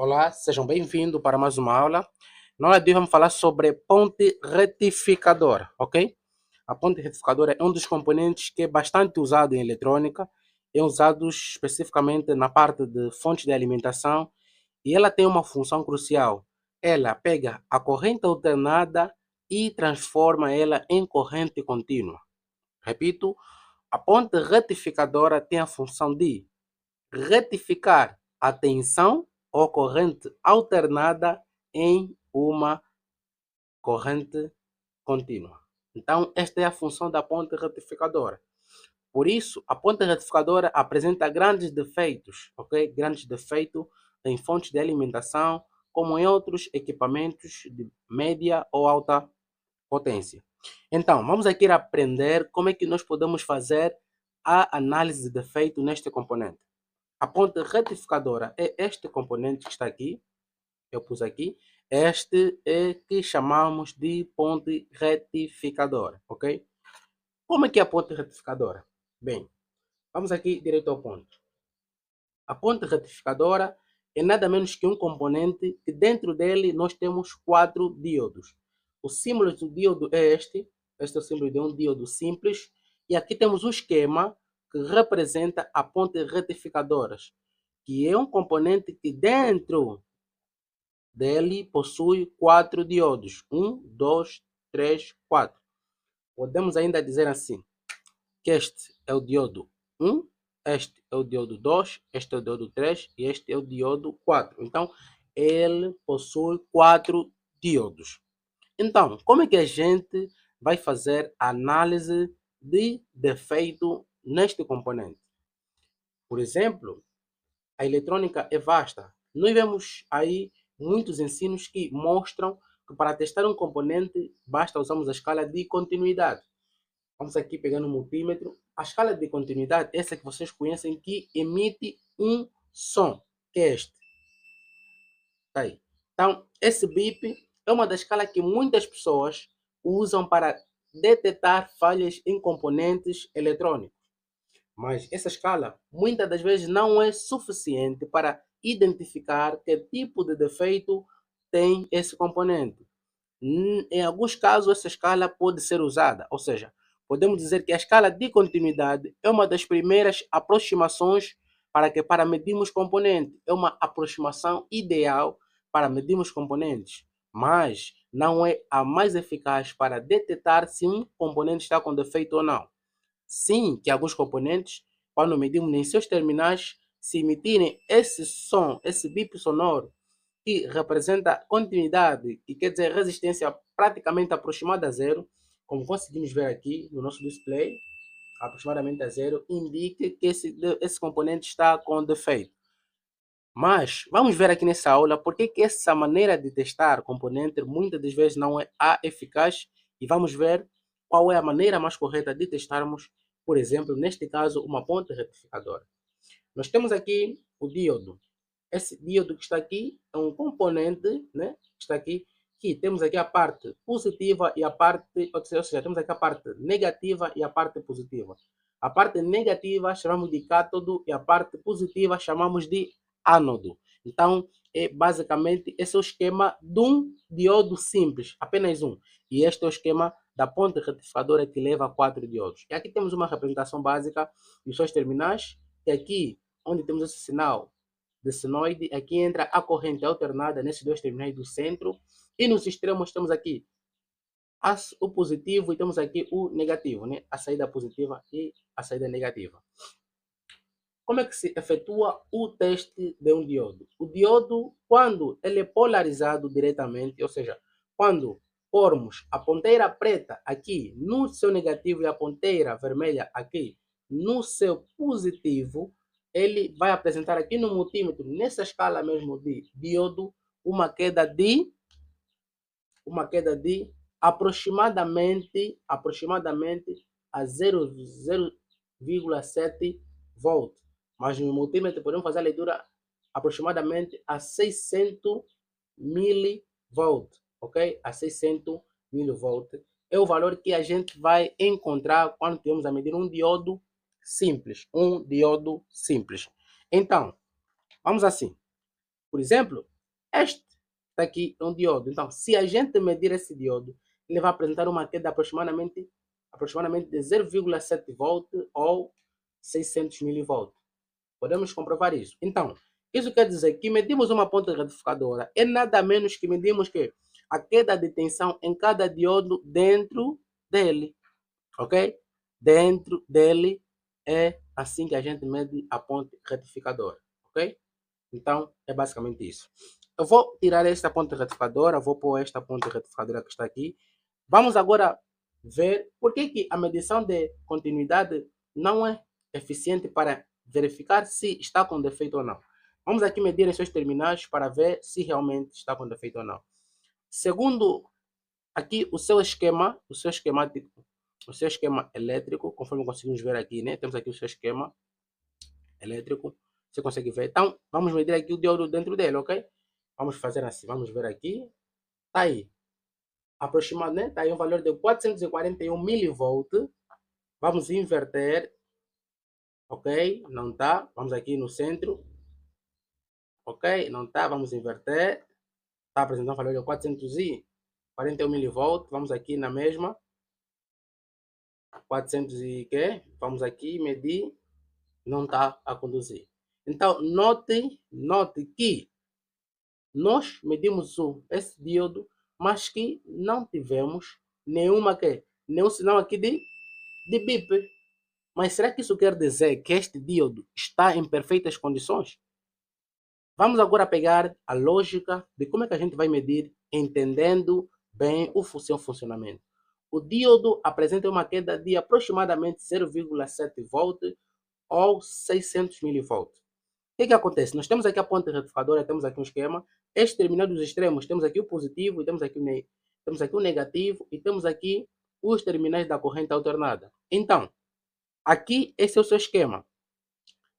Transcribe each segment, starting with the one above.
Olá, sejam bem-vindos para mais uma aula. Na aula de hoje vamos falar sobre ponte retificadora, ok? A ponte retificadora é um dos componentes que é bastante usado em eletrônica, é usado especificamente na parte de fontes de alimentação e ela tem uma função crucial. Ela pega a corrente alternada e transforma ela em corrente contínua. Repito, a ponte retificadora tem a função de retificar a tensão ou corrente alternada em uma corrente contínua. Então, esta é a função da ponte retificadora. Por isso, a ponte retificadora apresenta grandes defeitos, ok? Grandes defeitos em fontes de alimentação, como em outros equipamentos de média ou alta potência. Então, vamos aqui aprender como é que nós podemos fazer a análise de defeito neste componente. A ponte retificadora é este componente que está aqui, eu pus aqui. Este é que chamamos de ponte retificadora, ok? Como é que é a ponte retificadora? Bem, vamos aqui direto ao ponto. A ponte retificadora é nada menos que um componente que dentro dele nós temos 4 diodos. O símbolo do diodo é este é o símbolo de um diodo simples, e aqui temos um esquema que representa a ponte retificadora, que é um componente que dentro dele possui 4 diodos. 1, 2, 3, 4. Podemos ainda dizer assim, que este é o diodo 1, este é o diodo 2, este é o diodo 3 e este é o diodo 4. Então, ele possui 4 diodos. Então, como é que a gente vai fazer a análise de defeito neste componente? Por exemplo, a eletrônica é vasta. Nós vemos aí muitos ensinos que mostram que para testar um componente basta usarmos a escala de continuidade. Vamos aqui pegar no multímetro. A escala de continuidade, essa que vocês conhecem, que emite um som, que é este. Tá aí. Então, esse bip é uma das escalas que muitas pessoas usam para detectar falhas em componentes eletrônicos. Mas essa escala muitas das vezes não é suficiente para identificar que tipo de defeito tem esse componente. Em alguns casos, essa escala pode ser usada, ou seja, podemos dizer que a escala de continuidade é uma das primeiras aproximações para medirmos componentes. É uma aproximação ideal para medirmos componentes, mas não é a mais eficaz para detectar se um componente está com defeito ou não. Sim, que alguns componentes, quando medimos em seus terminais, se emitirem esse som, esse bip sonoro, que representa continuidade, que quer dizer resistência praticamente aproximada a zero, como conseguimos ver aqui no nosso display, aproximadamente a zero, indica que esse componente está com defeito. Mas vamos ver aqui nessa aula porque que essa maneira de testar componente muitas das vezes não é a eficaz, e vamos ver qual é a maneira mais correta de testarmos, por exemplo, neste caso, uma ponte retificadora. Nós temos aqui o diodo. Esse diodo que está aqui é um componente, né? Que está aqui, que temos aqui a parte positiva e a parte, ou seja, temos aqui a parte negativa e a parte positiva. A parte negativa chamamos de cátodo e a parte positiva chamamos de ánodo. Então, basicamente, esse é o esquema de um diodo simples, apenas um. E este é o esquema da ponte retificadora que leva a 4 diodos. E aqui temos uma representação básica dos seus terminais, e aqui, onde temos esse sinal de senoide, aqui entra a corrente alternada nesses dois terminais do centro, e nos extremos temos aqui o positivo e temos aqui o negativo, né? A saída positiva e a saída negativa. Como é que se efetua o teste de um diodo? O diodo, quando ele é polarizado diretamente, ou seja, quando pormos a ponteira preta aqui no seu negativo e a ponteira vermelha aqui no seu positivo, ele vai apresentar aqui no multímetro, nessa escala mesmo de diodo, uma queda de aproximadamente a 0,7 volt. Mas no multímetro podemos fazer a leitura aproximadamente a 600 milivolt, ok? A 600 milivolt é o valor que a gente vai encontrar quando temos a medir um diodo simples, Então, vamos assim. Por exemplo, este está aqui é um diodo. Então, se a gente medir esse diodo, ele vai apresentar uma queda aproximadamente de 0,7 volt ou 600 milivolts. Podemos comprovar isso. Então, isso quer dizer que medimos uma ponte retificadora. É nada menos que medimos que a queda de tensão em cada diodo dentro dele. Ok? Dentro dele é assim que a gente mede a ponte retificadora. Ok? Então, é basicamente isso. Eu vou tirar esta ponte retificadora, vou pôr esta ponte retificadora que está aqui. Vamos agora ver por que a medição de continuidade não é eficiente para verificar se está com defeito ou não. Vamos aqui medir os seus terminais para ver se realmente está com defeito ou não. Segundo aqui o seu esquema, o seu esquema elétrico, conforme conseguimos ver aqui, né? Temos aqui o seu esquema elétrico. Você consegue ver? Então, vamos medir aqui o diodo dentro dele, ok? Vamos fazer assim, vamos ver aqui. Tá aí. Aproximadamente, né? Tá aí um valor de 441 milivolts. Vamos inverter. Ok? Não tá. Vamos aqui no centro. Ok? Não tá. Vamos inverter. Está apresentando um valor de 441 milivolts. Vamos aqui na mesma. 400 e quê? Vamos aqui medir. Não está a conduzir. Então, note que nós medimos esse diodo, mas que não tivemos nenhum sinal aqui de bip. Mas será que isso quer dizer que este diodo está em perfeitas condições? Vamos agora pegar a lógica de como é que a gente vai medir, entendendo bem o seu funcionamento. O diodo apresenta uma queda de aproximadamente 0,7 volt ou 600 milivolts. O que acontece? Nós temos aqui a ponte retificadora, temos aqui um esquema. Este terminal dos extremos, temos aqui o positivo, temos aqui o negativo e temos aqui os terminais da corrente alternada. Então, aqui esse é o seu esquema.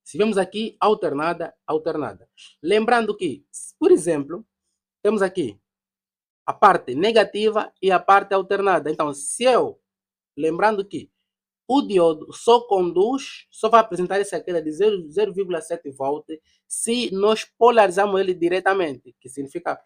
Se vemos aqui alternada. Lembrando que, por exemplo, temos aqui a parte negativa e a parte alternada. Então, lembrando que o diodo só vai apresentar essa queda de 0,7 volt se nós polarizarmos ele diretamente, que significa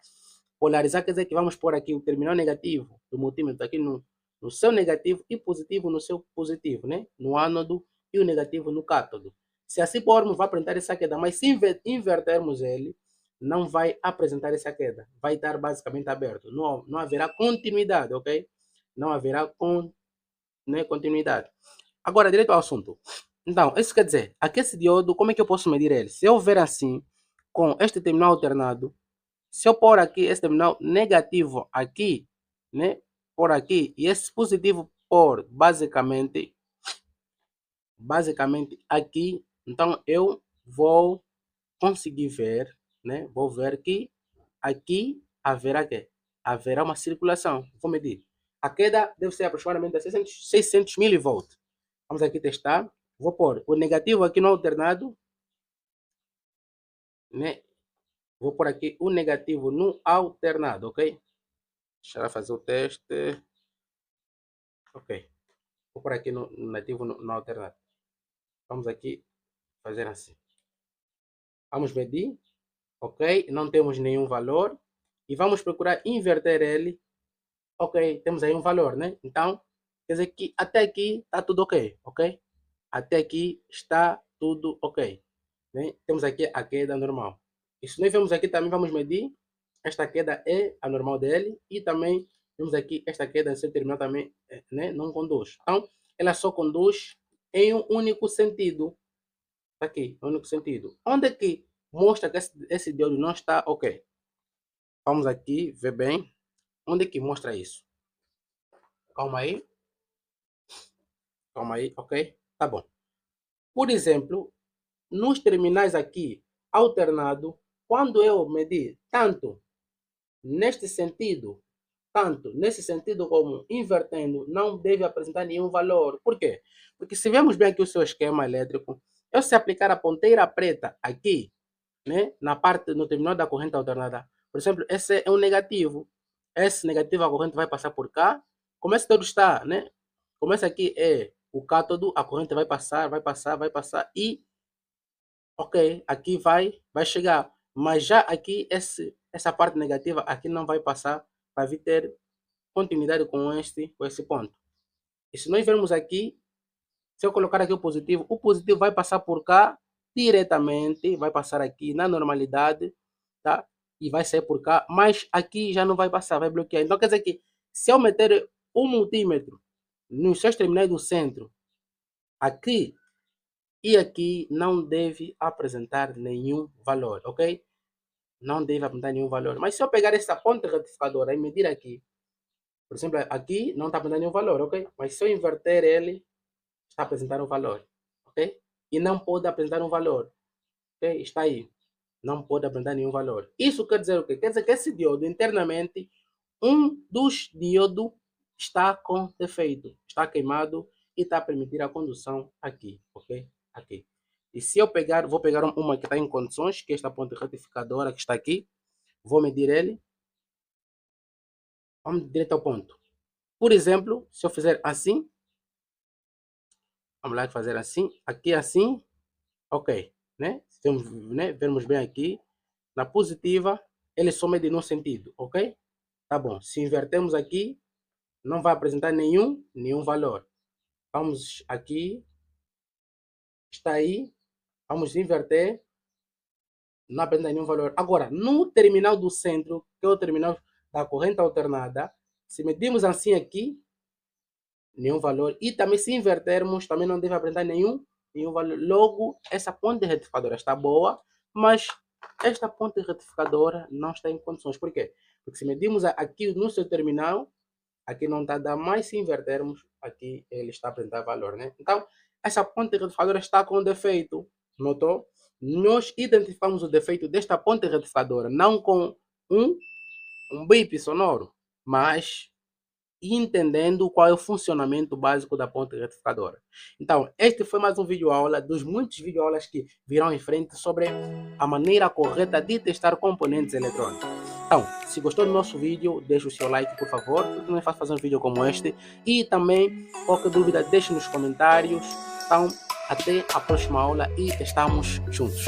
polarizar, quer dizer que vamos pôr aqui o terminal negativo do multímetro aqui no seu negativo e positivo no seu positivo, né? No ânodo e o negativo no cátodo. Se assim pormos, vai apresentar essa queda, mas se invertermos ele, não vai apresentar essa queda, vai estar basicamente aberto, não haverá continuidade, ok? Não haverá continuidade. Agora, direto ao assunto. Então, isso quer dizer, aqui esse diodo, como é que eu posso medir ele? Se eu ver assim, com este terminal alternado, se eu pôr aqui esse terminal negativo aqui, né? Por aqui, e esse positivo por basicamente aqui, então eu vou conseguir ver, né? Vou ver que aqui haverá uma circulação. Vou medir. A queda deve ser aproximadamente 600 milivolts. Vamos aqui testar. Vou pôr o negativo aqui no alternado, né? Vou pôr aqui o negativo no alternado, ok? Deixa eu fazer o teste. Ok. Vou pôr aqui no negativo no alternado. Vamos aqui fazer assim. Vamos medir, ok? Não temos nenhum valor. E vamos procurar inverter ele. Ok, temos aí um valor, né? Então, quer dizer que até aqui está tudo ok, ok? Até aqui está tudo ok. Né? Temos aqui a queda normal. E se nós vemos aqui também, vamos medir. Esta queda é a normal dele. E também temos aqui esta queda, seu terminal também, né? Não conduz. Então, ela só conduz em um único sentido. Aqui, um único sentido. Onde é que mostra que esse diodo não está ok? Vamos aqui ver bem. Onde é que mostra isso? Calma aí. Calma aí, ok? Tá bom. Por exemplo, nos terminais aqui alternado, quando eu medir tanto neste sentido como invertendo, não deve apresentar nenhum valor. Por quê? Porque se vemos bem aqui o seu esquema elétrico, eu se aplicar a ponteira preta aqui, né, no terminal da corrente alternada, por exemplo, esse é um negativo. Esse negativo, a corrente vai passar por cá. Como esse todo está, né? Como esse aqui é o cátodo, a corrente vai passar e ok, aqui vai chegar. Mas já aqui, essa parte negativa aqui não vai passar, vai vir ter continuidade com esse ponto. E se nós vermos aqui, se eu colocar aqui o positivo vai passar por cá diretamente, vai passar aqui na normalidade, tá? E vai sair por cá, mas aqui já não vai passar, vai bloquear. Então quer dizer que se eu meter 1 multímetro nos seus terminais do centro, aqui e aqui, não deve apresentar nenhum valor, ok? Não deve apresentar nenhum valor. Mas se eu pegar essa ponte retificadora e medir aqui, por exemplo, aqui não está apresentando nenhum valor, ok? Mas se eu inverter ele, está apresentando um valor, ok? E não pode apresentar um valor, ok? Está aí. Não pode apresentar nenhum valor. Isso quer dizer o quê? Quer dizer que esse diodo, internamente, um dos diodos está com defeito, está queimado e está a permitir a condução aqui, ok? Aqui. E se eu pegar, vou pegar uma que está em condições, que é esta ponte retificadora que está aqui, vou medir ele. Vamos direto ao ponto. Por exemplo, se eu fizer assim, vamos lá fazer assim, aqui assim, ok, né? Vemos bem aqui, na positiva, ele só mede num sentido, ok? Tá bom, se invertermos aqui, não vai apresentar nenhum valor. Vamos aqui, está aí, vamos inverter, não apresenta nenhum valor. Agora, no terminal do centro, que é o terminal da corrente alternada, se medirmos assim aqui, nenhum valor. E também se invertermos, também não deve apresentar nenhum valor. Logo, essa ponte retificadora está boa, mas esta ponte retificadora não está em condições. Por quê? Porque se medirmos aqui no seu terminal, aqui não está a dar, mas se invertermos, aqui ele está a apresentar valor, né? Então, essa ponte retificadora está com defeito, notou? Nós identificamos o defeito desta ponte retificadora, não com um bip sonoro, mas entendendo qual é o funcionamento básico da ponte retificadora. Então, este foi mais um vídeo aula dos muitos vídeo aulas que virão em frente sobre a maneira correta de testar componentes eletrônicos. Então, se gostou do nosso vídeo, deixe o seu like, por favor, porque não é fácil fazer um vídeo como este. E também, qualquer dúvida, deixe nos comentários. Então, até a próxima aula e estamos juntos.